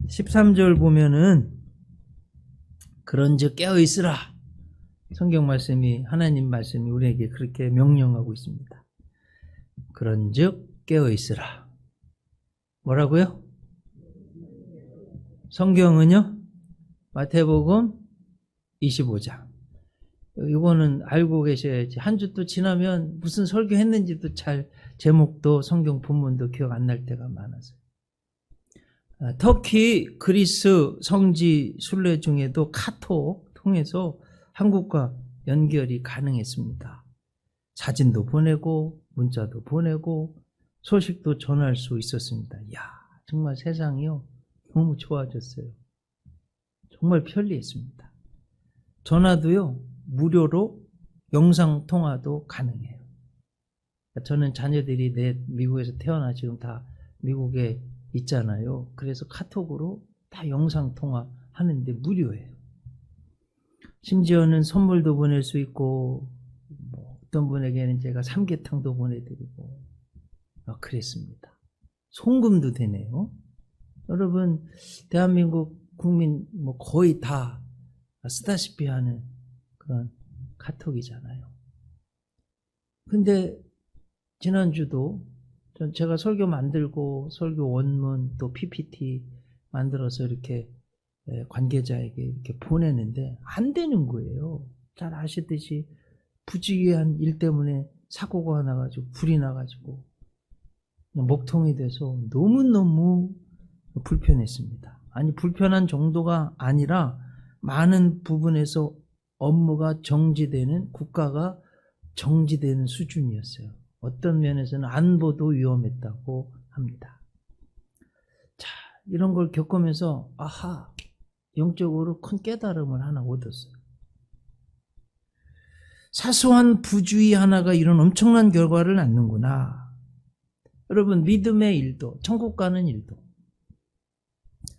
13절 보면은 그런즉 깨어있으라. 성경 말씀이, 하나님 말씀이 우리에게 그렇게 명령하고 있습니다. 그런즉 깨어있으라. 뭐라고요? 성경은요? 마태복음 25장. 이거는 알고 계셔야지. 한 주 또 지나면 무슨 설교했는지도 잘, 제목도 성경 본문도 기억 안 날 때가 많아서. 터키, 그리스 성지 순례 중에도 카톡 통해서 한국과 연결이 가능했습니다. 사진도 보내고 문자도 보내고 소식도 전할 수 있었습니다. 이야, 정말 세상이요 너무 좋아졌어요. 정말 편리했습니다. 전화도요 무료로 영상통화도 가능해요. 저는 자녀들이 미국에서 태어나 지금 다 미국에 있잖아요. 그래서 카톡으로 다 영상통화 하는데 무료예요. 심지어는 선물도 보낼 수 있고 어떤 분에게는 제가 삼계탕도 보내드리고 그랬습니다. 송금도 되네요. 여러분 대한민국 국민 거의 다 쓰다시피 하는 그런 카톡이잖아요. 근데 지난주도 제가 설교 만들고 설교 원문 또 PPT 만들어서 이렇게 관계자에게 이렇게 보내는데 안 되는 거예요. 잘 아시듯이 부지기한 일 때문에 사고가 나가지고 불이 나가지고 먹통이 돼서 너무너무 불편했습니다. 아니 불편한 정도가 아니라 많은 부분에서 업무가 정지되는, 국가가 정지되는 수준이었어요. 어떤 면에서는 안보도 위험했다고 합니다. 자, 이런 걸 겪으면서 아하, 영적으로 큰 깨달음을 하나 얻었어요. 사소한 부주의 하나가 이런 엄청난 결과를 낳는구나. 여러분 믿음의 일도, 천국 가는 일도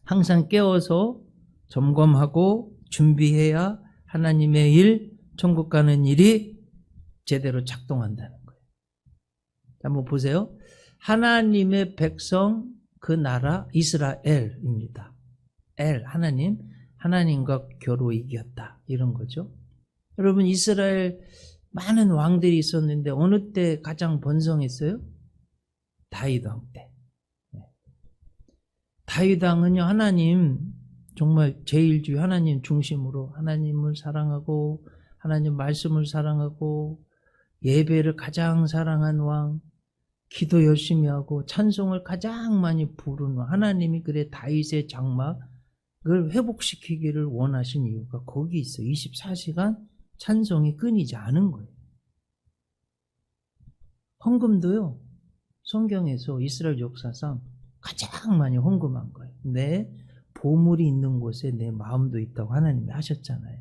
항상 깨어서 점검하고 준비해야 하나님의 일, 천국 가는 일이 제대로 작동한다는 거예요. 한번 보세요. 하나님의 백성, 그 나라 이스라엘입니다. 하나님과 겨루 이겼다 이런 거죠. 여러분 이스라엘 많은 왕들이 있었는데 어느 때 가장 번성했어요? 다윗 왕 때. 다윗 왕은요 하나님 정말 제1주의 하나님 중심으로 하나님을 사랑하고 하나님 말씀을 사랑하고 예배를 가장 사랑한 왕, 기도 열심히 하고 찬송을 가장 많이 부르는 왕. 하나님이 그래 다윗의 장막을 회복시키기를 원하신 이유가 거기 있어요. 24시간 찬송이 끊이지 않은 거예요. 헌금도요 성경에서 이스라엘 역사상 가장 많이 헌금한 거예요. 내 보물이 있는 곳에 내 마음도 있다고 하나님이 하셨잖아요.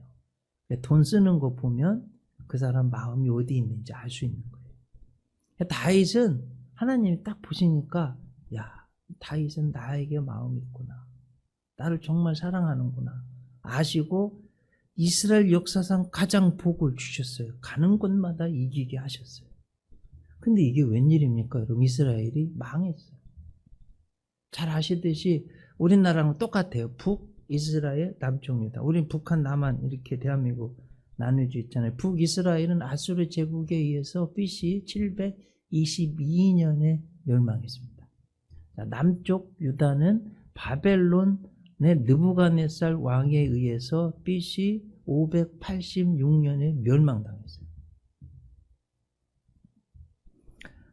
돈 쓰는 거 보면 그 사람 마음이 어디 있는지 알 수 있는 거예요. 다윗은 하나님이 딱 보시니까 야, 다윗은 나에게 마음이 있구나. 나를 정말 사랑하는구나. 아시고 이스라엘 역사상 가장 복을 주셨어요. 가는 곳마다 이기게 하셨어요. 근데 이게 웬일입니까? 여러분 이스라엘이 망했어요. 잘 아시듯이 우리나라랑 똑같아요. 북, 이스라엘, 남쪽 유다. 우린 북한, 남한 이렇게 대한민국 나눠져 있잖아요. 북이스라엘은 아수르 제국에 의해서 BC 722년에 멸망했습니다. 남쪽 유다는 바벨론의 느부갓네살 왕에 의해서 BC 586년에 멸망당했어요.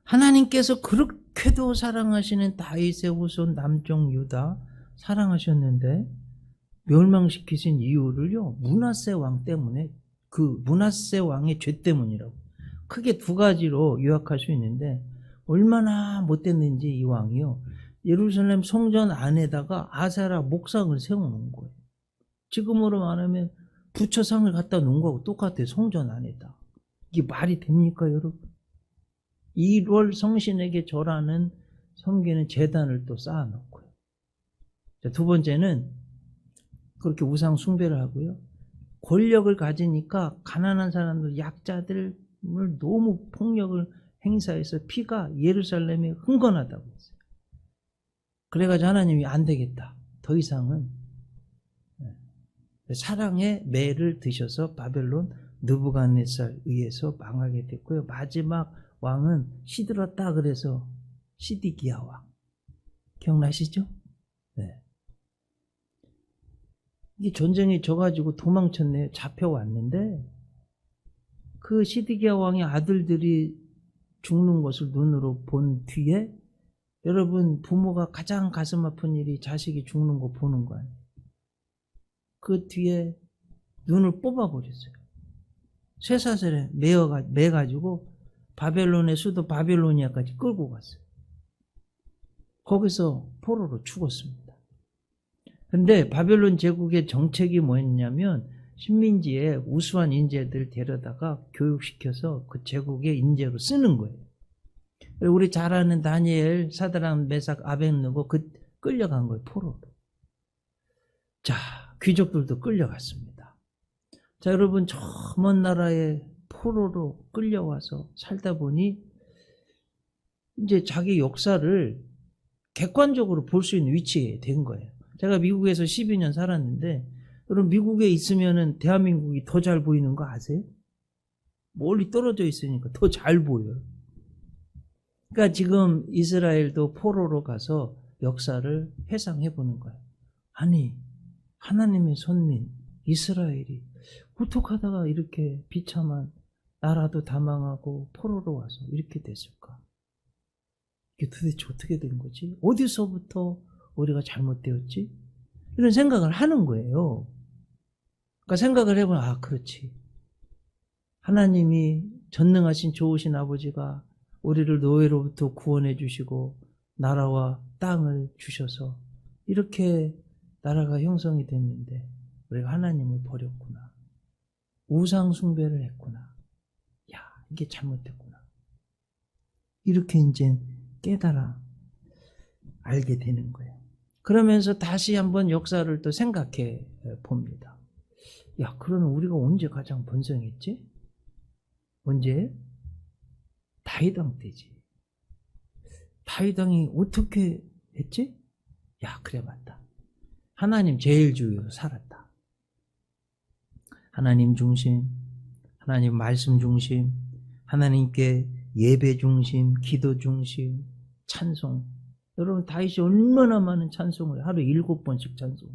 하나님께서 그렇게도 사랑하시는 다윗의 후손 남쪽 유다 사랑하셨는데 멸망시키신 이유를요 므낫세 왕 때문에, 그 므낫세 왕의 죄 때문이라고 크게 두 가지로 요약할 수 있는데, 얼마나 못됐는지 이 왕이요 예루살렘 성전 안에다가 아세라 목상을 세워놓은 거예요. 지금으로 말하면 부처상을 갖다 놓은 거하고 똑같아요. 성전 안에다. 이게 말이 됩니까 여러분? 1월 성신에게 절하는 섬기는 제단을 또 쌓아놓고요. 두 번째는 그렇게 우상 숭배를 하고요. 권력을 가지니까 가난한 사람들, 약자들을 너무 폭력을 행사해서 피가 예루살렘에 흥건하다고 했어요. 그래가지고 하나님이 안 되겠다. 더 이상은 사랑의 매를 드셔서 바벨론 느부갓네살 의해서 망하게 됐고요. 마지막 왕은 시들었다 그래서 시디기야 왕. 기억나시죠? 네. 이게 전쟁에 져가지고 도망쳤네요. 잡혀왔는데 그 시디기야 왕의 아들들이 죽는 것을 눈으로 본 뒤에 여러분 부모가 가장 가슴 아픈 일이 자식이 죽는 거 보는 거 아니에요. 그 뒤에 눈을 뽑아버렸어요. 쇠사슬에 매가지고 바벨론의 수도 바빌로니아까지 끌고 갔어요. 거기서 포로로 죽었습니다. 근데 바벨론 제국의 정책이 뭐였냐면 식민지에 우수한 인재들 데려다가 교육시켜서 그 제국의 인재로 쓰는 거예요. 우리 잘 아는 다니엘, 사드락, 메삭, 아벳느고 끌려간 거예요. 포로로. 자, 귀족들도 끌려갔습니다. 자, 여러분 저 먼 나라에 포로로 끌려와서 살다 보니 이제 자기 역사를 객관적으로 볼 수 있는 위치에 된 거예요. 제가 미국에서 12년 살았는데 여러분 미국에 있으면은 대한민국이 더 잘 보이는 거 아세요? 멀리 떨어져 있으니까 더 잘 보여요. 그러니까 지금 이스라엘도 포로로 가서 역사를 회상해 보는 거예요. 아니 하나님의 손민 이스라엘이 어떡하다가 이렇게 비참한 나라도 다 망하고 포로로 와서 이렇게 됐을까? 이게 도대체 어떻게 된 거지? 어디서부터 우리가 잘못되었지? 이런 생각을 하는 거예요. 그러니까 생각을 해보면 아 그렇지. 하나님이 전능하신 좋으신 아버지가 우리를 노예로부터 구원해 주시고 나라와 땅을 주셔서 이렇게 나라가 형성이 됐는데 우리가 하나님을 버렸구나. 우상 숭배를 했구나. 야, 이게 잘못됐구나. 이렇게 이제 깨달아 알게 되는 거예요. 그러면서 다시 한번 역사를 또 생각해 봅니다. 야, 그러면 우리가 언제 가장 번성했지? 언제? 다윗 왕 때지. 다윗 왕이 어떻게 했지? 야, 그래 맞다. 하나님 제일 주위로 살았다. 하나님 중심, 하나님 말씀 중심, 하나님께 예배 중심, 기도 중심, 찬송. 여러분 다윗이 얼마나 많은 찬송을 하루 7번씩 찬송.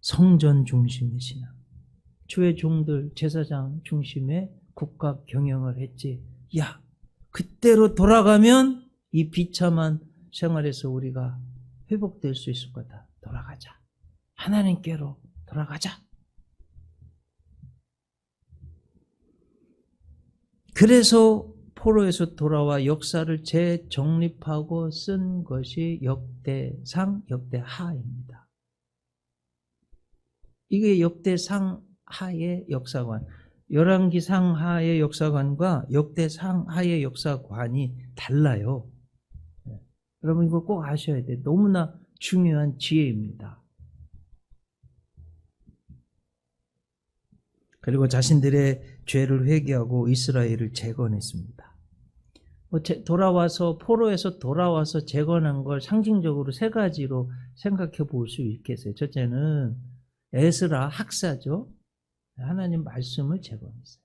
성전 중심의 신앙. 주의 종들 제사장 중심의 국가 경영을 했지. 야, 그때로 돌아가면 이 비참한 생활에서 우리가 회복될 수 있을 거다. 돌아가자. 하나님께로 돌아가자. 그래서 포로에서 돌아와 역사를 재정립하고 쓴 것이 역대상, 역대하입니다. 이게 역대상 하의 역사관, 열왕기상 하의 역사관과 역대상 하의 역사관이 달라요. 여러분 이거 꼭 아셔야 돼요. 너무나 중요한 지혜입니다. 그리고 자신들의 죄를 회개하고 이스라엘을 재건했습니다. 돌아와서 포로에서 돌아와서 재건한 걸 상징적으로 세 가지로 생각해 볼 수 있겠어요. 첫째는 에스라 학사죠. 하나님 말씀을 재건했어요.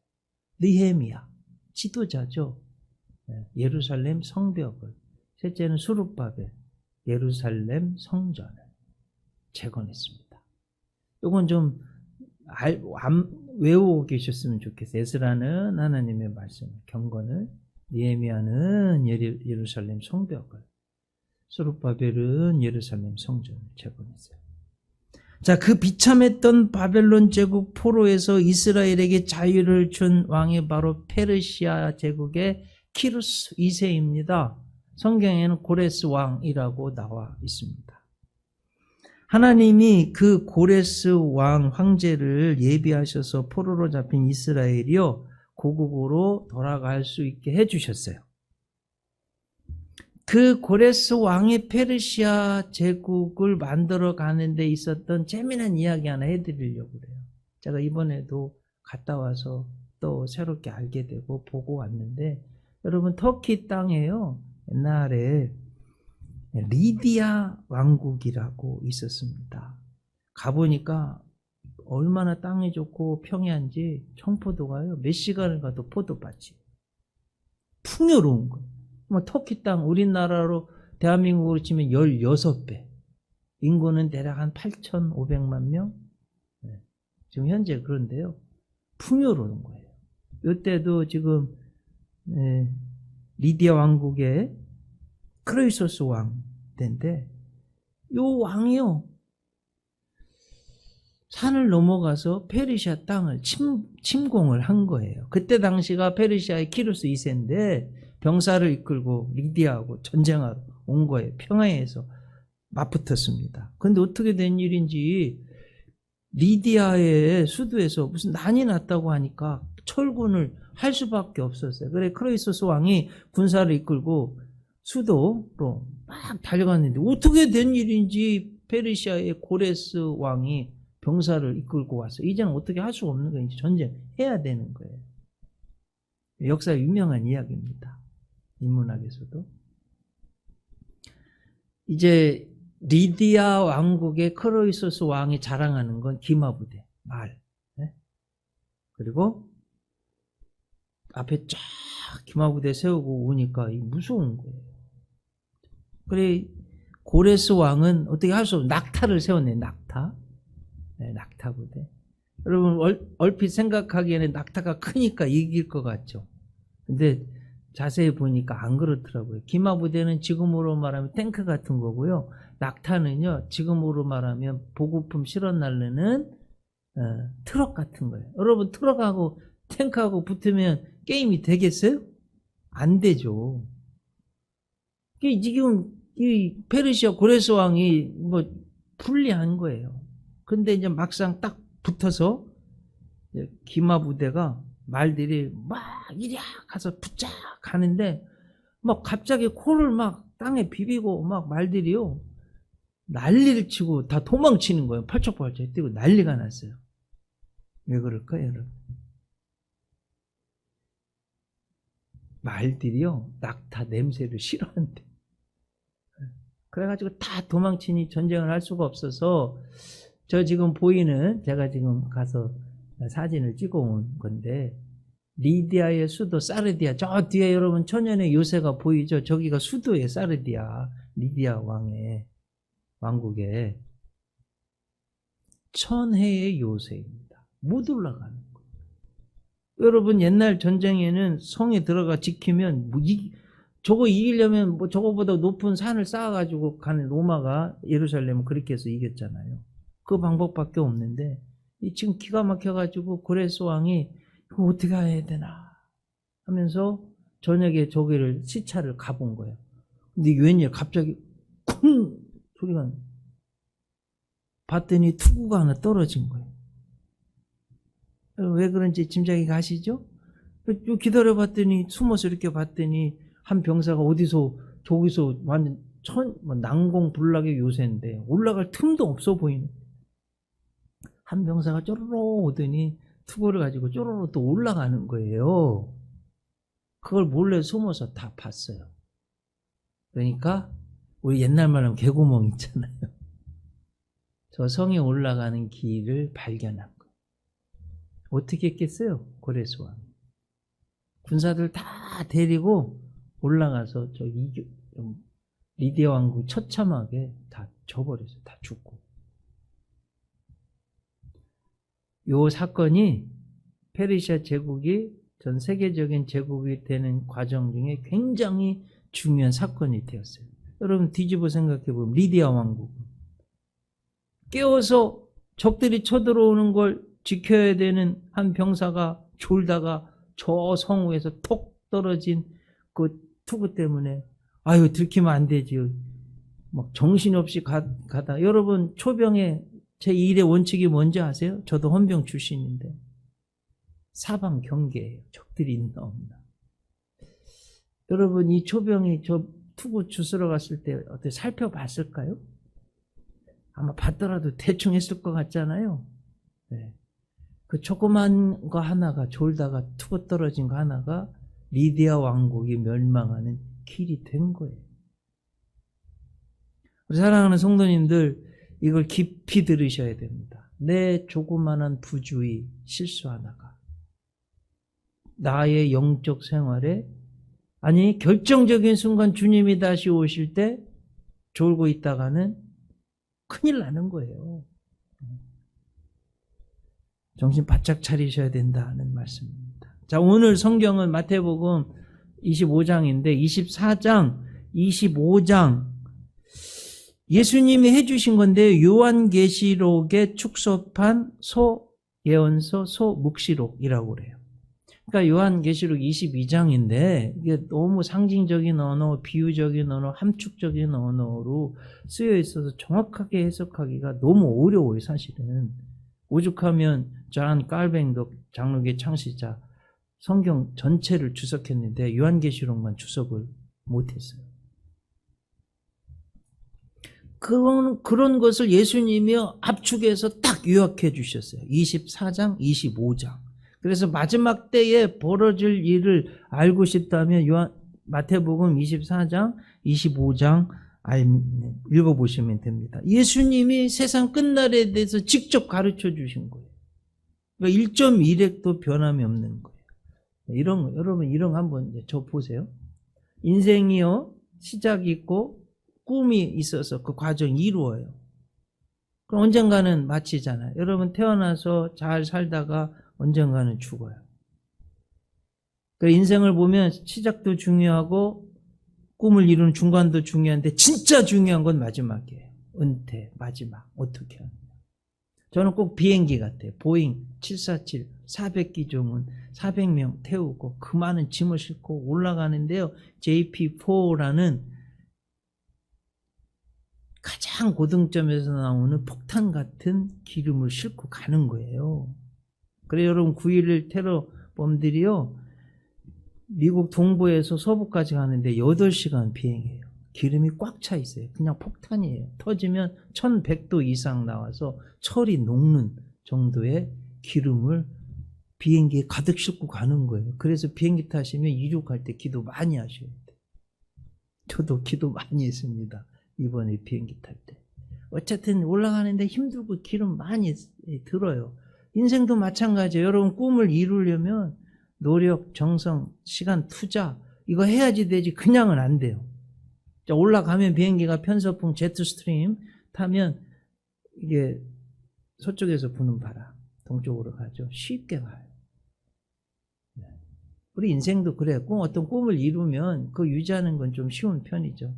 느헤미야 지도자죠. 예루살렘 성벽을. 셋째는 스룹바벨 예루살렘 성전을 재건했습니다. 이건 좀 외우고 계셨으면 좋겠어요. 에스라는 하나님의 말씀을 경건을, 느헤미야는 예루살렘 성벽을, 스룹바벨은 예루살렘 성전을 재건했어요. 자, 그 비참했던 바벨론 제국 포로에서 이스라엘에게 자유를 준 왕이 바로 페르시아 제국의 키루스 2세입니다. 성경에는 고레스 왕이라고 나와 있습니다. 하나님이 그 고레스 왕 황제를 예비하셔서 포로로 잡힌 이스라엘이요 고국으로 돌아갈 수 있게 해주셨어요. 그 고레스 왕이 페르시아 제국을 만들어 가는 데 있었던 재미난 이야기 하나 해드리려고 그래요. 제가 이번에도 갔다 와서 또 새롭게 알게 되고 보고 왔는데 여러분 터키 땅에요. 옛날에 리디아 왕국이라고 있었습니다. 가보니까 얼마나 땅이 좋고 평야인지 청포도가요, 몇 시간을 가도 포도밭이 풍요로운 거예요. 뭐 터키 땅 우리나라로 대한민국으로 치면 16배, 인구는 대략 한 8,500만 명. 지금 현재 그런데요, 풍요로운 거예요. 이때도 지금 리디아 왕국의 크로이소스 왕 때인데, 요 왕이요, 산을 넘어가서 페르시아 땅을 침공을 한 거예요. 그때 당시가 페르시아의 키루스 2세인데 병사를 이끌고 리디아하고 전쟁하러 온 거예요. 평야에서 맞붙었습니다. 그런데 어떻게 된 일인지 리디아의 수도에서 무슨 난이 났다고 하니까 철군을 할 수밖에 없었어요. 그래 크로이소스 왕이 군사를 이끌고 수도로 막 달려갔는데 어떻게 된 일인지 페르시아의 고레스 왕이 병사를 이끌고 왔어요. 이제는 어떻게 할 수가 없는 거예요. 이제 전쟁해야 되는 거예요. 역사에 유명한 이야기입니다. 인문학에서도. 이제 리디아 왕국의 크로이소스 왕이 자랑하는 건 기마부대, 말. 그리고 앞에 쫙 기마부대 세우고 오니까 무서운 거예요. 그래 고레스 왕은 어떻게 할 수 없어. 낙타를 세웠네, 낙타. 낙타 부대. 여러분 얼핏 생각하기에는 낙타가 크니까 이길 것 같죠. 근데 자세히 보니까 안 그렇더라고요. 기마 부대는 지금으로 말하면 탱크 같은 거고요. 낙타는요, 지금으로 말하면 보급품 실어 날르는 트럭 같은 거예요. 여러분 트럭하고 탱크하고 붙으면 게임이 되겠어요? 안 되죠. 지금 이 페르시아 고레스 왕이 뭐 불리한 거예요. 근데 이제 막상 딱 붙어서 기마 부대가 말들이 막 이리야 가서 붙자 가는데 막 갑자기 코를 막 땅에 비비고 막 말들이요 난리를 치고 다 도망치는 거예요. 펄쩍펄쩍 뛰고 난리가 났어요. 왜 그럴까요, 여러분? 말들이요 낙타 냄새를 싫어한대. 그래가지고 다 도망치니 전쟁을 할 수가 없어서, 저 지금 보이는, 제가 지금 가서 사진을 찍어 온 건데, 리디아의 수도 사르디아, 저 뒤에 여러분 천연의 요새가 보이죠? 저기가 수도의 사르디아, 리디아 왕의 왕국의 천혜의 요새입니다. 못 올라가는 거예요. 여러분 옛날 전쟁에는 성에 들어가 지키면 저거 이기려면 뭐 저거보다 높은 산을 쌓아가지고 가는 로마가 예루살렘을 그렇게 해서 이겼잖아요. 그 방법밖에 없는데 지금 기가 막혀가지고 고레스 왕이 이거 어떻게 해야 되나 하면서 저녁에 저기를 시차를 가본 거예요. 근데 웬일 갑자기 쿵 소리가 봤더니 투구가 하나 떨어진 거예요. 왜 그런지 짐작이 가시죠? 기다려봤더니 숨어서 이렇게 봤더니 한 병사가 어디서 저기서 완전 난공불락의 요새인데 올라갈 틈도 없어 보이는 한 병사가 쪼르르 오더니 투구를 가지고 쪼르르 또 올라가는 거예요. 그걸 몰래 숨어서 다 봤어요. 그러니까 우리 옛날 말하면 개구멍 있잖아요. 저 성에 올라가는 길을 발견한 거예요. 어떻게 했겠어요? 고레스 왕. 군사들 다 데리고 올라가서 저 리디아 왕국 처참하게 다 져버렸어요. 다 죽고. 요 사건이 페르시아 제국이 전 세계적인 제국이 되는 과정 중에 굉장히 중요한 사건이 되었어요. 여러분 뒤집어 생각해보면 리디아 왕국 깨워서 적들이 쳐들어오는 걸 지켜야 되는 한 병사가 졸다가 저 성우에서 톡 떨어진 그 투구 때문에 아유 들키면 안 되지 막 정신없이 가다. 여러분 초병의 제1의 원칙이 뭔지 아세요? 저도 헌병 출신인데 사방 경계예요. 적들이 있나 없나. 여러분 이 초병이 저 투구 주스러 갔을 때 어떻게 살펴봤을까요? 아마 봤더라도 대충 했을 것 같잖아요. 네. 그 조그만 거 하나가 졸다가 투구 떨어진 거 하나가 리디아 왕국이 멸망하는 길이 된 거예요. 우리 사랑하는 성도님들, 이걸 깊이 들으셔야 됩니다. 내 조그마한 부주의 실수 하나가 나의 영적 생활에, 아니 결정적인 순간 주님이 다시 오실 때 졸고 있다가는 큰일 나는 거예요. 정신 바짝 차리셔야 된다는 말씀입니다. 자, 오늘 성경은 마태복음 25장인데 24장, 25장 예수님이 해주신 건데 요한계시록에 축소판 소예언서 소묵시록이라고 그래요. 그러니까 요한계시록 22장인데 이게 너무 상징적인 언어, 비유적인 언어, 함축적인 언어로 쓰여 있어서 정확하게 해석하기가 너무 어려워요. 사실은 오죽하면 존 칼뱅도 장로교 창시자 성경 전체를 주석했는데 요한계시록만 주석을 못했어요. 그런 것을 예수님이 압축해서 딱 요약해 주셨어요. 24장, 25장. 그래서 마지막 때에 벌어질 일을 알고 싶다면 마태복음 24장, 25장 읽어보시면 됩니다. 예수님이 세상 끝날에 대해서 직접 가르쳐 주신 거예요. 그러니까 1.1핵도 변함이 없는 거예요. 여러분 이런 거 한번 저 보세요. 인생이요, 시작이 있고 꿈이 있어서 그 과정이 이루어요. 그럼 언젠가는 마치잖아요. 여러분 태어나서 잘 살다가 언젠가는 죽어요. 그 인생을 보면 시작도 중요하고 꿈을 이루는 중간도 중요한데 진짜 중요한 건 마지막이에요. 은퇴, 마지막. 어떻게 하느냐. 저는 꼭 비행기 같아요. 보잉 747, 400기종은 400명 태우고 그 많은 짐을 싣고 올라가는데요. JP4라는 가장 고등점에서 나오는 폭탄 같은 기름을 싣고 가는 거예요. 그래요, 여러분 9.11 테러범들이요, 미국 동부에서 서부까지 가는데 8시간 비행해요. 기름이 꽉 차 있어요. 그냥 폭탄이에요. 터지면 1100도 이상 나와서 철이 녹는 정도의 기름을 비행기에 가득 싣고 가는 거예요. 그래서 비행기 타시면 이륙할 때 기도 많이 하셔야 돼요. 저도 기도 많이 했습니다. 이번에 비행기 탈 때. 어쨌든 올라가는데 힘들고 기름 많이 들어요. 인생도 마찬가지예요. 여러분 꿈을 이루려면 노력, 정성, 시간, 투자 이거 해야지 되지 그냥은 안 돼요. 자, 올라가면 비행기가 편서풍 제트스트림 타면 이게 서쪽에서 부는 바람 동쪽으로 가죠. 쉽게 가요. 우리 인생도 그래요. 어떤 꿈을 이루면 그 유지하는 건 좀 쉬운 편이죠.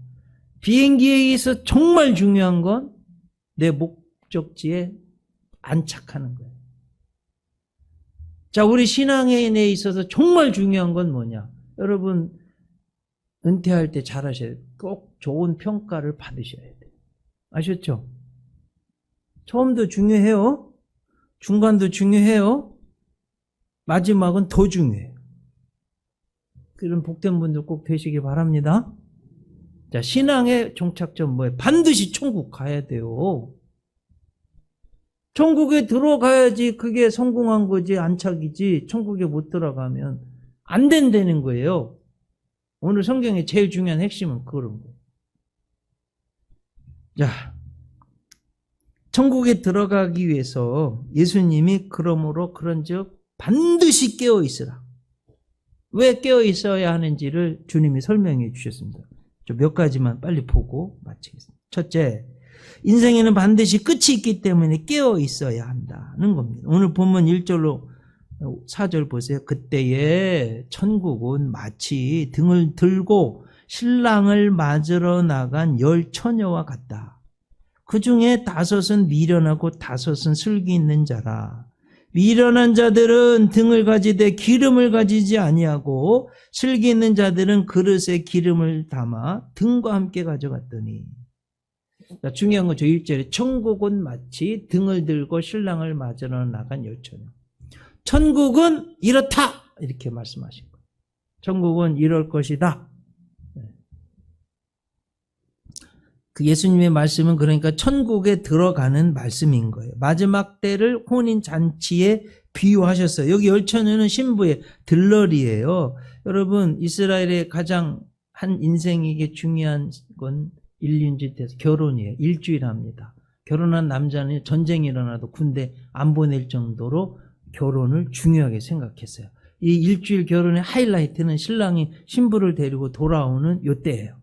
비행기에 있어 정말 중요한 건 내 목적지에 안착하는 거예요. 자, 우리 신앙에 있어서 정말 중요한 건 뭐냐? 여러분 은퇴할 때 잘하셔야 돼요. 꼭 좋은 평가를 받으셔야 돼요. 아셨죠? 처음도 중요해요. 중간도 중요해요. 마지막은 더 중요해요. 그런 복된 분들 꼭 되시기 바랍니다. 자, 신앙의 종착점 뭐예요? 반드시 천국 가야 돼요. 천국에 들어가야지 그게 성공한 거지, 안착이지. 천국에 못 들어가면 안 된다는 거예요. 오늘 성경의 제일 중요한 핵심은 그런 거예요. 자, 천국에 들어가기 위해서 예수님이 그러므로 그런즉 반드시 깨어 있으라. 왜 깨어 있어야 하는지를 주님이 설명해 주셨습니다. 몇 가지만 빨리 보고 마치겠습니다. 첫째, 인생에는 반드시 끝이 있기 때문에 깨어 있어야 한다는 겁니다. 오늘 본문 1절로 4절 보세요. 그때에 천국은 마치 등을 들고 신랑을 맞으러 나간 10 처녀와 같다. 그 중에 5은 미련하고 5은 슬기 있는 자라. 미련한 자들은 등을 가지되 기름을 가지지 아니하고 슬기 있는 자들은 그릇에 기름을 담아 등과 함께 가져갔더니. 자, 중요한 건 저 1절에 천국은 마치 등을 들고 신랑을 맞으러 나간 10 처녀. 천국은 이렇다 이렇게 말씀하신 거예요. 천국은 이럴 것이다. 그 예수님의 말씀은 그러니까 천국에 들어가는 말씀인 거예요. 마지막 때를 혼인잔치에 비유하셨어요. 여기 10 처녀는 신부의 들러리예요. 여러분 이스라엘의 가장 한 인생에게 중요한 건 일륜짓해서 결혼이에요. 일주일 합니다. 결혼한 남자는 전쟁이 일어나도 군대 안 보낼 정도로 결혼을 중요하게 생각했어요. 이 일주일 결혼의 하이라이트는 신랑이 신부를 데리고 돌아오는 요때예요.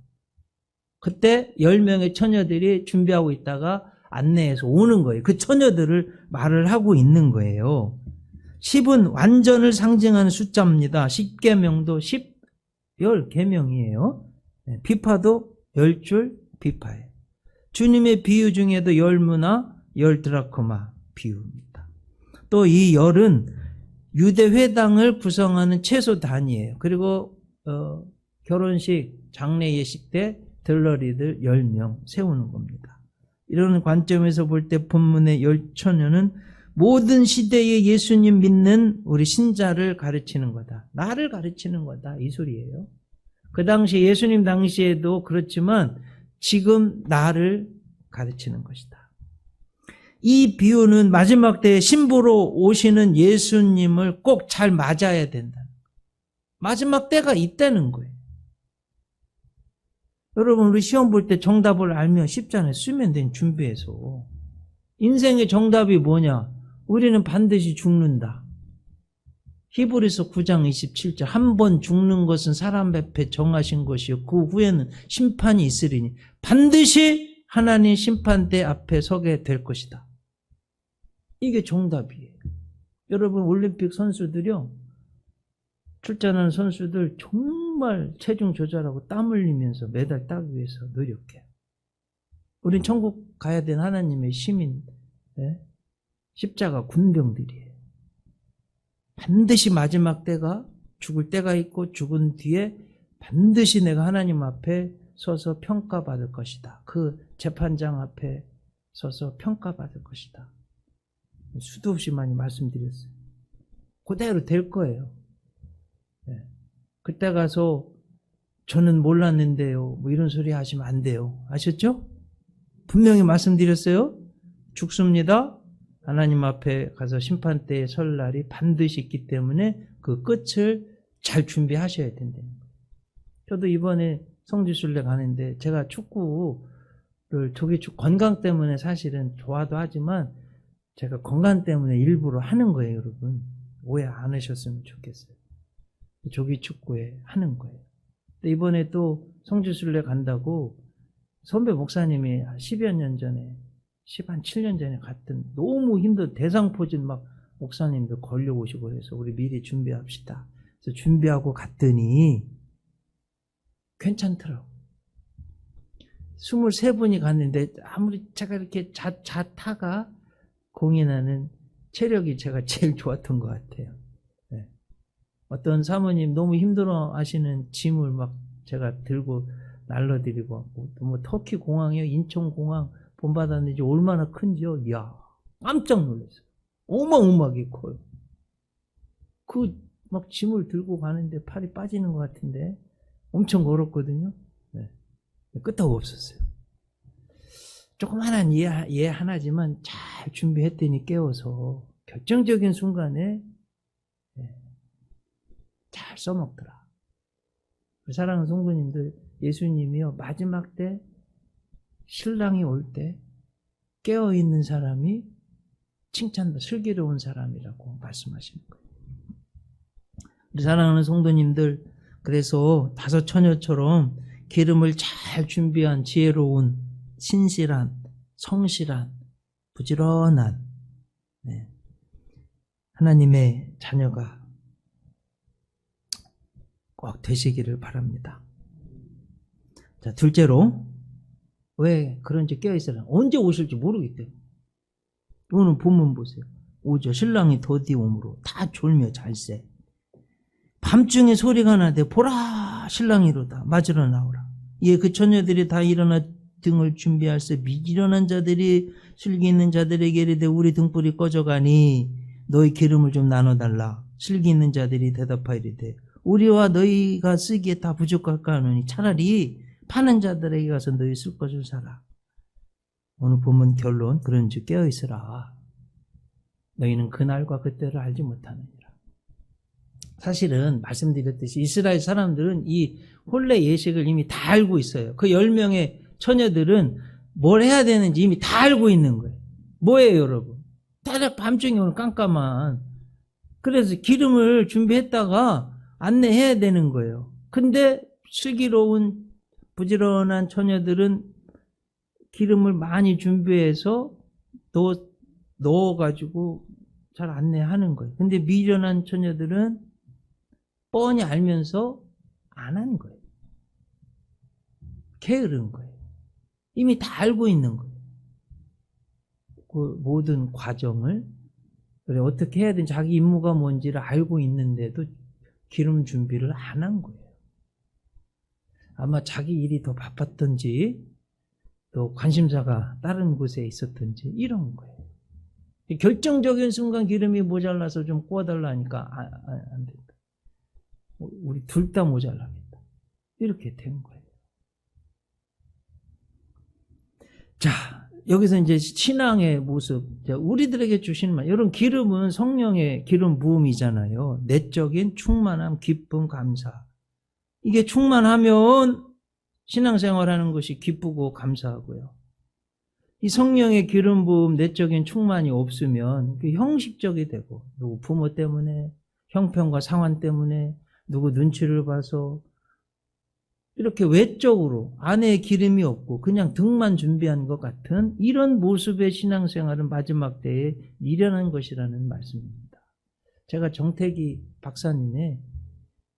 그때 10명의 처녀들이 준비하고 있다가 안내해서 오는 거예요. 그 처녀들을 말을 하고 있는 거예요. 10은 완전을 상징하는 숫자입니다. 10계명도 10계명이에요. 비파도 10줄 비파예요. 주님의 비유 중에도 열무나 열드라크마 비유입니다. 또 이 열은 유대 회당을 구성하는 최소 단위예요. 그리고 결혼식 장례 예식 때 들러리들 10명 세우는 겁니다. 이런 관점에서 볼 때 본문의 열처녀는 모든 시대에 예수님 믿는 우리 신자를 가르치는 거다. 나를 가르치는 거다. 이 소리예요. 그 당시 예수님 당시에도 그렇지만 지금 나를 가르치는 것이다. 이 비유는 마지막 때에 신부로 오시는 예수님을 꼭 잘 맞아야 된다. 마지막 때가 있다는 거예요. 여러분 우리 시험 볼 때 정답을 알면 쉽잖아요. 쓰면 된 준비해서. 인생의 정답이 뭐냐? 우리는 반드시 죽는다. 히브리서 9장 27절 한 번 죽는 것은 사람 앞에 정하신 것이요 그 후에는 심판이 있으리니 반드시 하나님 심판대 앞에 서게 될 것이다. 이게 정답이에요. 여러분 올림픽 선수들이요. 출전하는 선수들 정말 체중 조절하고 땀 흘리면서 메달 따기 위해서 노력해요. 우린 천국 가야 된 하나님의 시민, 십자가 군병들이에요. 반드시 마지막 때가 죽을 때가 있고 죽은 뒤에 반드시 내가 하나님 앞에 서서 평가받을 것이다. 그 재판장 앞에 서서 평가받을 것이다. 수도 없이 많이 말씀드렸어요. 그대로 될 거예요. 그때 가서 저는 몰랐는데요. 뭐 이런 소리 하시면 안 돼요. 아셨죠? 분명히 말씀드렸어요. 죽습니다. 하나님 앞에 가서 심판 때에 설 날이 반드시 있기 때문에 그 끝을 잘 준비하셔야 된다는 거예요. 저도 이번에 성지순례 가는데 제가 축구를 건강 때문에 사실은 좋아도 하지만 제가 건강 때문에 일부러 하는 거예요, 여러분. 오해 안 하셨으면 좋겠어요. 조기 축구에 하는 거예요. 근데 이번에 또 성지순례 간다고 선배 목사님이 10여 년 전에, 7년 전에 갔던 너무 힘든 대상포진 막 목사님들 걸려오시고 해서 우리 미리 준비합시다. 그래서 준비하고 갔더니 괜찮더라고. 23분이 갔는데 아무리 제가 이렇게 자타가 공인하는 체력이 제가 제일 좋았던 것 같아요. 네. 어떤 사모님 너무 힘들어 하시는 짐을 막 제가 들고 날려드리고, 뭐 터키 공항이요, 인천 공항 본받았는지 얼마나 큰지요? 이야, 깜짝 놀랐어요. 어마어마하게 커요. 그 막 짐을 들고 가는데 팔이 빠지는 것 같은데 엄청 걸었거든요. 네. 끄떡 없었어요. 조그마한 예 하나지만 잘 준비했더니 깨워서 결정적인 순간에 잘 써먹더라. 사랑하는 성도님들, 예수님이요 마지막 때 신랑이 올 때 깨어있는 사람이 칭찬받아 슬기로운 사람이라고 말씀하시는 거예요. 우리 사랑하는 성도님들, 그래서 다섯 처녀처럼 기름을 잘 준비한 지혜로운 신실한 성실한 부지런한 하나님의 자녀가 꼭 되시기를 바랍니다. 자, 둘째로 왜 그런지 깨어있으라. 언제 오실지 모르겠대요. 오늘 본문 보세요. 5절 신랑이 더디 오므로 다 졸며 잘세. 밤중에 소리가 나되 보라 신랑이로다 맞으러 나오라. 이에 그 처녀들이 다 일어나 등을 준비할세. 미지런한 자들이 슬기 있는 자들에게 이르되 우리 등불이 꺼져가니 너희 기름을 좀 나눠달라. 슬기 있는 자들이 대답하이르되 우리와 너희가 쓰기에 다 부족할까 하노니 차라리 파는 자들에게 가서 너희 쓸 것을 사라. 오늘 본문 결론 그런즉 깨어있으라. 너희는 그날과 그때를 알지 못하느니라. 사실은 말씀드렸듯이 이스라엘 사람들은 이 혼례 예식을 이미 다 알고 있어요. 그 10명의 처녀들은 뭘 해야 되는지 이미 다 알고 있는 거예요. 뭐예요, 여러분? 다 밤중에 오는 깜깜한. 그래서 기름을 준비했다가 안내해야 되는 거예요. 근데 슬기로운 부지런한 처녀들은 기름을 많이 준비해서 넣어가지고 잘 안내하는 거예요. 근데 미련한 처녀들은 뻔히 알면서 안 하는 거예요. 게으른 거예요. 이미 다 알고 있는 거예요. 그 모든 과정을. 그래, 어떻게 해야 되는지 자기 임무가 뭔지를 알고 있는데도 기름 준비를 안 한 거예요. 아마 자기 일이 더 바빴던지 또 관심사가 다른 곳에 있었던지 이런 거예요. 결정적인 순간 기름이 모자라서 좀 구워달라니까 안 된다. 우리 둘 다 모자라겠다. 이렇게 된 거예요. 자, 여기서 이제 신앙의 모습, 우리들에게 주시는 말, 이런 기름은 성령의 기름 부음이잖아요. 내적인 충만함, 기쁨, 감사. 이게 충만하면 신앙생활하는 것이 기쁘고 감사하고요. 이 성령의 기름 부음, 내적인 충만이 없으면 형식적이 되고, 누구 부모 때문에, 형편과 상황 때문에, 누구 눈치를 봐서 이렇게 외적으로 안에 기름이 없고 그냥 등만 준비한 것 같은 이런 모습의 신앙생활은 마지막 때에 미련한 것이라는 말씀입니다. 제가 정태기 박사님의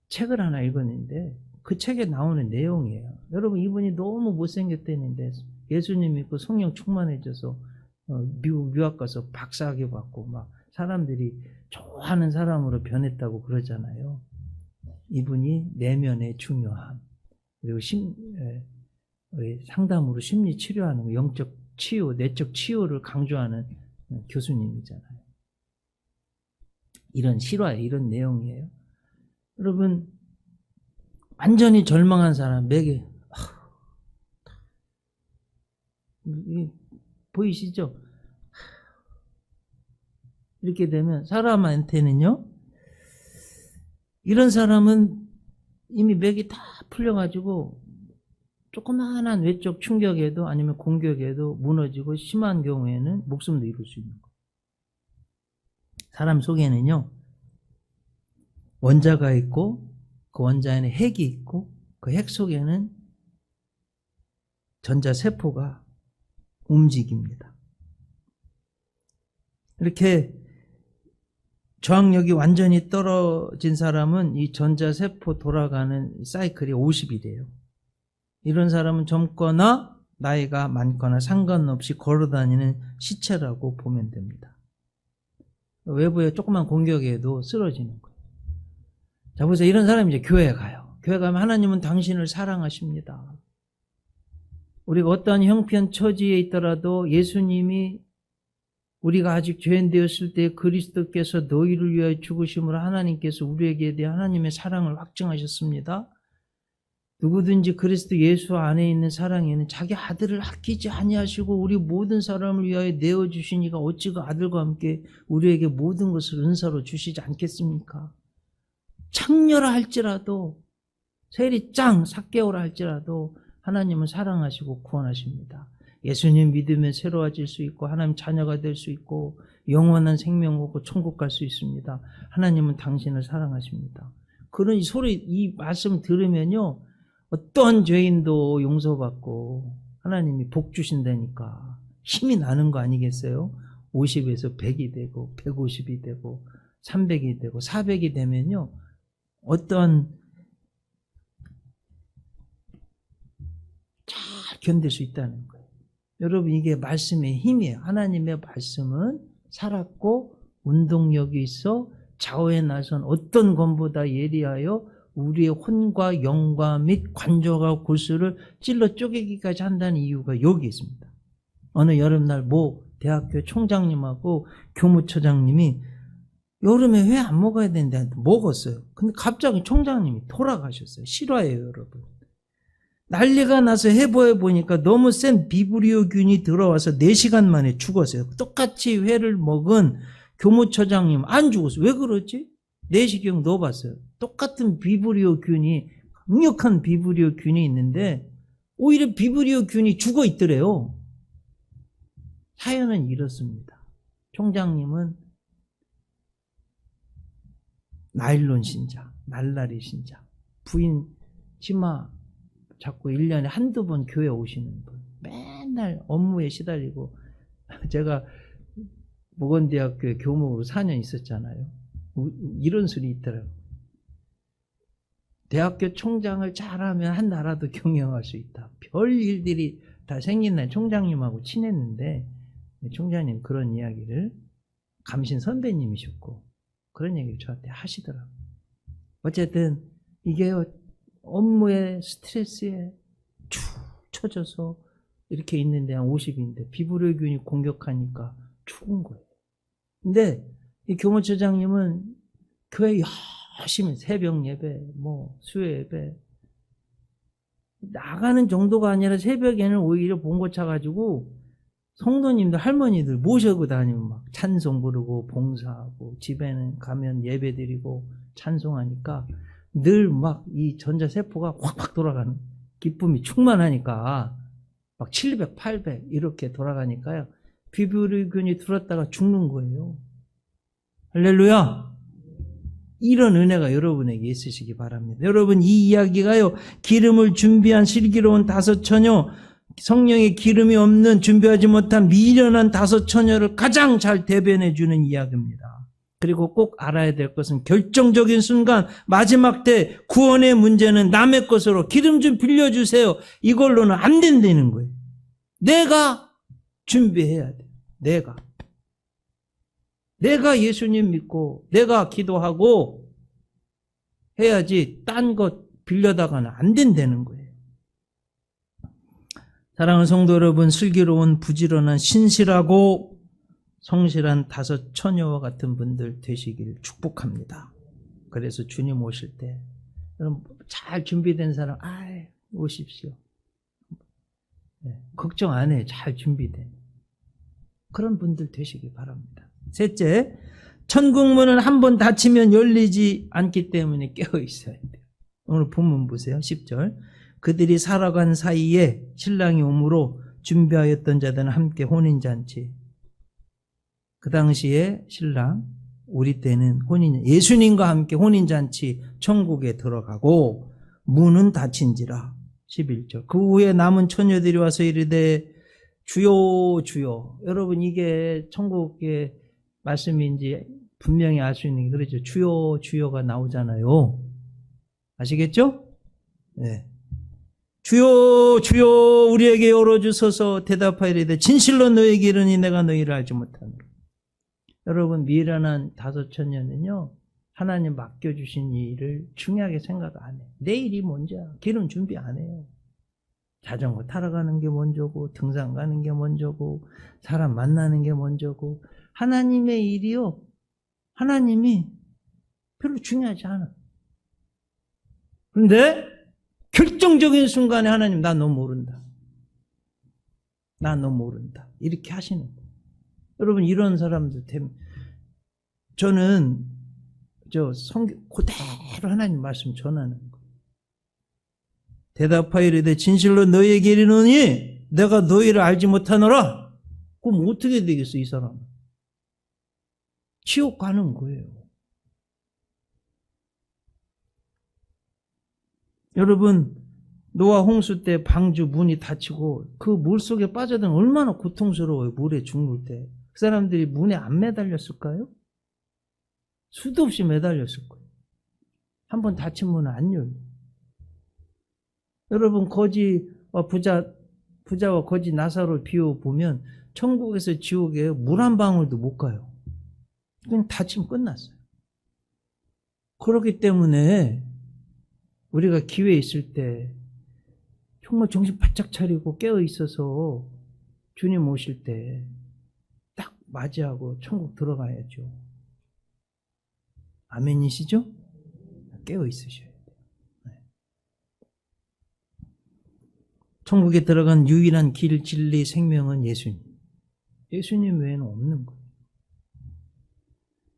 책을 하나 읽었는데 그 책에 나오는 내용이에요. 여러분, 이분이 너무 못생겼다는데 예수님 믿고 성령 충만해져서 미국 유학 가서 박사학위 받고 막 사람들이 좋아하는 사람으로 변했다고 그러잖아요. 이분이 내면의 중요함, 그리고 상담으로 심리 치료하는 영적 치유, 내적 치유를 강조하는 교수님이잖아요. 이런 실화예요. 이런 내용이에요. 여러분, 완전히 절망한 사람에게 보이시죠? 이렇게 되면 사람한테는요, 이런 사람은 이미 맥이 다 풀려가지고 조그마한 외적 충격에도 아니면 공격에도 무너지고 심한 경우에는 목숨도 잃을 수 있는 거예요. 사람 속에는요, 원자가 있고 그 원자에는 핵이 있고 그 핵 속에는 전자세포가 움직입니다. 이렇게 저항력이 완전히 떨어진 사람은 이 전자세포 돌아가는 사이클이 50이래요. 이런 사람은 젊거나 나이가 많거나 상관없이 걸어다니는 시체라고 보면 됩니다. 외부에 조그만 공격에도 쓰러지는 거예요. 자, 보세요. 이런 사람이 이제 교회에 가요. 교회 가면 하나님은 당신을 사랑하십니다. 우리가 어떠한 형편 처지에 있더라도 예수님이 우리가 아직 죄인 되었을 때 그리스도께서 너희를 위하여 죽으심으로 하나님께서 우리에게 대한 하나님의 사랑을 확증하셨습니다. 누구든지 그리스도 예수 안에 있는 사랑에는 자기 아들을 아끼지 아니하시고 우리 모든 사람을 위하여 내어주시니까 어찌 그 아들과 함께 우리에게 모든 것을 은사로 주시지 않겠습니까? 창녀라 할지라도 세리 짱 삭개오라 할지라도 하나님은 사랑하시고 구원하십니다. 예수님 믿으면 새로워질 수 있고 하나님 자녀가 될 수 있고 영원한 생명 얻고 천국 갈 수 있습니다. 하나님은 당신을 사랑하십니다. 그런 이 말씀 들으면요, 어떤 죄인도 용서받고 하나님이 복 주신다니까 힘이 나는 거 아니겠어요? 50에서 100이 되고 150이 되고 300이 되고 400이 되면요, 어떤 잘 견딜 수 있다는 거예요. 여러분, 이게 말씀의 힘이에요. 하나님의 말씀은 살았고 운동력이 있어 좌우에 나선 어떤 검보다 예리하여 우리의 혼과 영과 및 관조와 골수를 찔러 쪼개기까지 한다는 이유가 여기 있습니다. 어느 여름날 모 대학교 총장님하고 교무처장님이 여름에 회 안 먹어야 되는데 먹었어요. 근데 갑자기 총장님이 돌아가셨어요. 실화예요, 여러분. 난리가 나서 해부해 보니까 너무 센 비브리오균이 들어와서 4시간 만에 죽었어요. 똑같이 회를 먹은 교무처장님 안 죽었어요. 왜 그렇지? 내시경 넣어봤어요. 똑같은 비브리오균이, 강력한 비브리오균이 있는데 오히려 비브리오 균이 죽어 있더래요. 사연은 이렇습니다. 총장님은 나일론 신자, 날라리 신자, 부인 치마 자꾸 1년에 한두 번 교회 오시는 분, 맨날 업무에 시달리고, 제가 모건대학교에 교목으로 4년 있었잖아요. 이런 소리 있더라고요. 대학교 총장을 잘하면 한 나라도 경영할 수 있다. 별 일들이 다 생긴 날 총장님하고 친했는데, 총장님 그런 이야기를, 감신 선배님이셨고 그런 얘기를 저한테 하시더라고요. 어쨌든 이게 업무에 스트레스에 축 처져서 이렇게 있는데 한 50인데 비브리오균이 공격하니까 죽은 거예요. 근데 이 교무처장님은 교회 열심히 새벽 예배, 수요 예배 나가는 정도가 아니라 새벽에는 오히려 본고 차가지고 성도님들, 할머니들 모셔고 다니면 막 찬송 부르고 봉사하고 집에는 가면 예배 드리고 찬송하니까 늘 막 이 전자세포가 확확 돌아가는, 기쁨이 충만하니까 막 700, 800 이렇게 돌아가니까요. 비브리오균이 들었다가 죽는 거예요. 할렐루야! 이런 은혜가 여러분에게 있으시기 바랍니다. 여러분, 이 이야기가요, 기름을 준비한 슬기로운 5 처녀, 성령의 기름이 없는 준비하지 못한 미련한 5 처녀를 가장 잘 대변해 주는 이야기입니다. 그리고 꼭 알아야 될 것은 결정적인 순간 마지막 때 구원의 문제는 남의 것으로 기름 좀 빌려주세요, 이걸로는 안 된다는 거예요. 내가 준비해야 돼요. 내가 예수님 믿고 내가 기도하고 해야지 딴 것 빌려다가는 안 된다는 거예요. 사랑하는 성도 여러분, 슬기로운 부지런한 신실하고 성실한 5 처녀와 같은 분들 되시길 축복합니다. 그래서 주님 오실 때 잘 준비된 사람 오십시오. 걱정 안 해요. 잘 준비된 그런 분들 되시길 바랍니다. 셋째, 천국문은 한번 닫히면 열리지 않기 때문에 깨어 있어야 돼요. 오늘 본문 보세요. 10절. 그들이 살아간 사이에 신랑이 오므로 준비하였던 자들은 함께 혼인잔치. 그 당시에 신랑, 우리 때는 예수님과 함께 혼인잔치 천국에 들어가고 문은 닫힌지라. 11절. 그 후에 남은 처녀들이 와서 이르되 주여 주여. 여러분, 이게 천국의 말씀인지 분명히 알 수 있는 게 그렇죠. 주여 주여가 나오잖아요. 아시겠죠? 네. 주여 주여 우리에게 열어주소서. 대답하이르되 진실로 너희에게 이르니 내가 너희를 알지 못하노라. 여러분, 미련한 5 처녀는요, 하나님 맡겨주신 일을 중요하게 생각 안 해요. 내일이 먼저야. 기름 준비 안 해요. 자전거 타러 가는 게 먼저고, 등산 가는 게 먼저고, 사람 만나는 게 먼저고, 하나님의 일이요, 하나님이 별로 중요하지 않아. 그런데 결정적인 순간에 하나님, 나 너 모른다. 나 너 모른다. 이렇게 하시는 거예요. 여러분, 이런 사람들 때문에 저는 성경 그대로 하나님 말씀 전하는 거예요. 대답하이르되 진실로 너희에게 이르노니 내가 너희를 알지 못하노라. 그럼 어떻게 되겠어, 이 사람은? 지옥 가는 거예요. 여러분, 노아 홍수 때 방주 문이 닫히고 그 물속에 빠져든 얼마나 고통스러워요. 물에 죽을 때. 그 사람들이 문에 안 매달렸을까요? 수도 없이 매달렸을 거예요. 한번 닫힌 문은 안 열려요. 여러분, 부자와 거지 나사로를 비워보면 천국에서 지옥에 물 한 방울도 못 가요. 그냥 닫히면 끝났어요. 그렇기 때문에 우리가 기회 있을 때 정말 정신 바짝 차리고 깨어 있어서 주님 오실 때 딱 맞이하고 천국 들어가야죠. 아멘이시죠? 깨어 있으셔야 돼요. 네. 천국에 들어간 유일한 길, 진리, 생명은 예수님. 예수님 외에는 없는 거예요.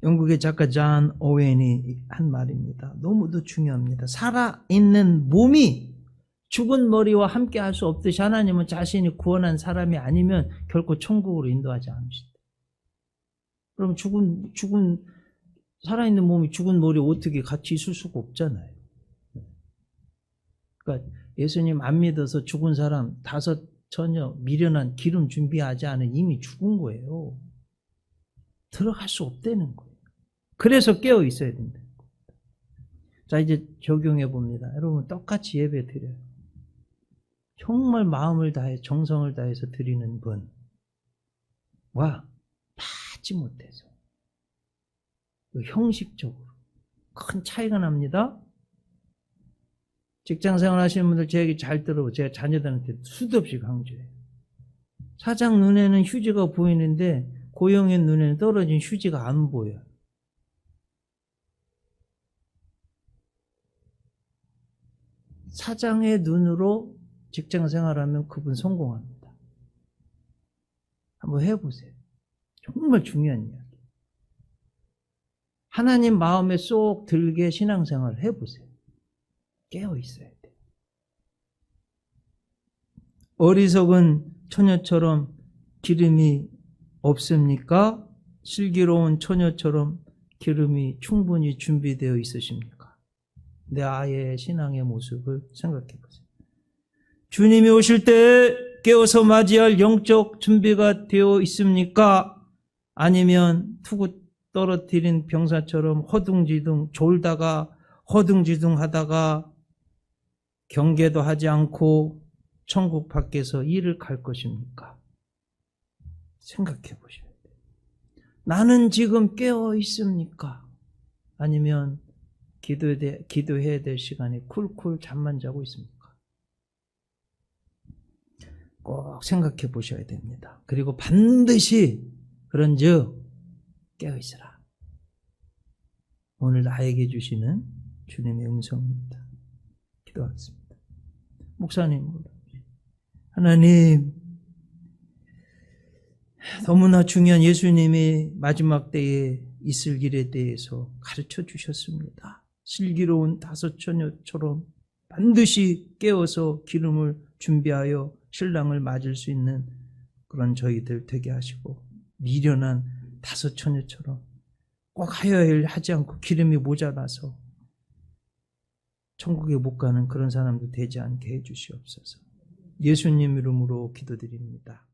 영국의 작가 존 오웬이 한 말입니다. 너무도 중요합니다. 살아있는 몸이 죽은 머리와 함께 할 수 없듯이 하나님은 자신이 구원한 사람이 아니면 결코 천국으로 인도하지 않으신다. 그럼 죽은 살아있는 몸이 죽은 머리 어떻게 같이 있을 수가 없잖아요. 그러니까 예수님 안 믿어서 죽은 사람 5 처녀 미련한 기름 준비하지 않은 이미 죽은 거예요. 들어갈 수 없다는 거예요. 그래서 깨어 있어야 된다. 자, 이제 적용해 봅니다. 여러분 똑같이 예배 드려요. 정말 마음을 다해 정성을 다해서 드리는 분과 받지 못해서 형식적으로 큰 차이가 납니다. 직장생활 하시는 분들 제 얘기 잘 들어보고 제가 자녀들한테 수도 없이 강조해요. 사장 눈에는 휴지가 보이는데 고용의 눈에는 떨어진 휴지가 안 보여요. 사장의 눈으로 직장생활하면 그분 성공합니다. 한번 해보세요. 정말 중요한 이야기. 하나님 마음에 쏙 들게 신앙생활을 해보세요. 깨어 있어야 돼요. 어리석은 처녀처럼 기름이 없습니까? 슬기로운 처녀처럼 기름이 충분히 준비되어 있으십니까? 내 아이의 신앙의 모습을 생각해 보세요. 주님이 오실 때 깨어서 맞이할 영적 준비가 되어 있습니까? 아니면 투구 떨어뜨린 병사처럼 허둥지둥 졸다가 허둥지둥 하다가 경계도 하지 않고 천국 밖에서 일을 갈 것입니까? 생각해 보셔야 돼요. 나는 지금 깨어 있습니까? 아니면 기도해야 될 시간에 쿨쿨 잠만 자고 있습니까? 꼭 생각해 보셔야 됩니다. 그리고 반드시 그런즉 깨어 있으라. 오늘 나에게 주시는 주님의 음성입니다. 기도하겠습니다. 목사님, 하나님, 너무나 중요한 예수님이 마지막 때에 있을 일에 대해서 가르쳐 주셨습니다. 슬기로운 5 처녀처럼 반드시 깨어서 기름을 준비하여 신랑을 맞을 수 있는 그런 저희들 되게 하시고, 미련한 5 처녀처럼 꼭 하여야 할 하지 않고 기름이 모자라서 천국에 못 가는 그런 사람도 되지 않게 해주시옵소서. 예수님 이름으로 기도드립니다.